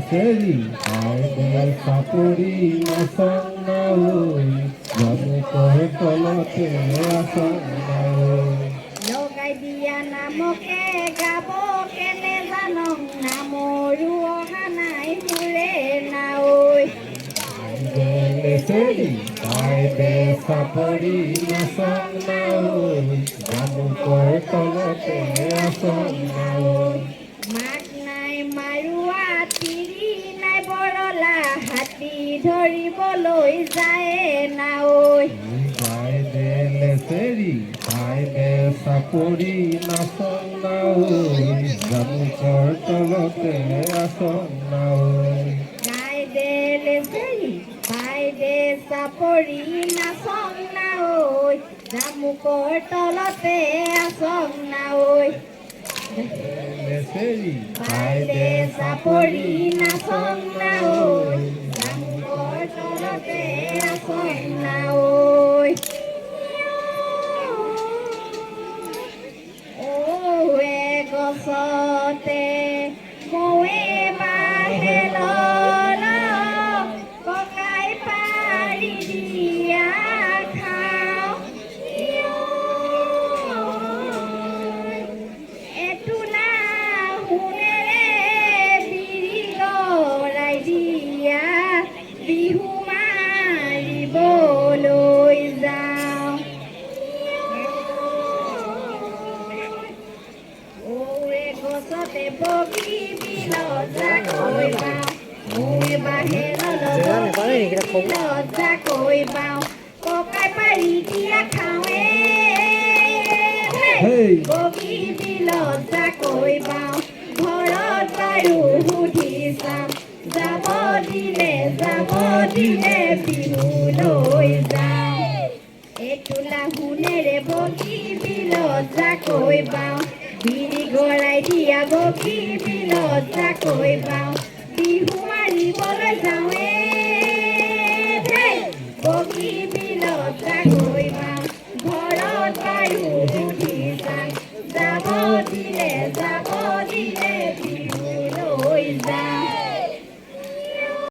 Seri, Aide Sapuri, Nasanau, Jamu Kohetolote, Asanau. লগাই দিয়া নামকে গাব কেনে জানো নামৰো অহা নাই মোৰে নাঐ Seri, Aide Sapuri, Nasanau, Jamu Kohetolote, Asanau. মাক নাই মাৰোৱা তিৰি নাই বৰলা হাতী ধৰিবলৈ যায় নাঐ Seri, Aide Sapuri, Nasanau, Jamu Kohetolote, Asanau. গাই দে লেচেৰি বাই দে চাপৰি নাচং নাঐ জামুকৰ তলতে আচং নাঐ Seri, Aide sapori nasong naoy, jamukor tolote asong naoy. Owe gosote, moe bahelolo, kokai pari dia khao. Etuna hunere birigorai dia, bihu mariboloi jao. Owe gosote bogi biloja koi bao, owe bahelolo bogi biloja koi bao, kokai pari dia khawe. Hey! বগী বিলত জাকৈ বাওঁ ঘৰত বাৰু সুধি চাম যাব দিলে বিহুলৈ যাওঁ এটোলা সোণেৰে বগী বিলত জাকৈ বাওঁ বিৰি গৰাই দিয়া বগী বিলত জাকৈ বাওঁ বিহু মাৰিবলৈ যাওঁ বগী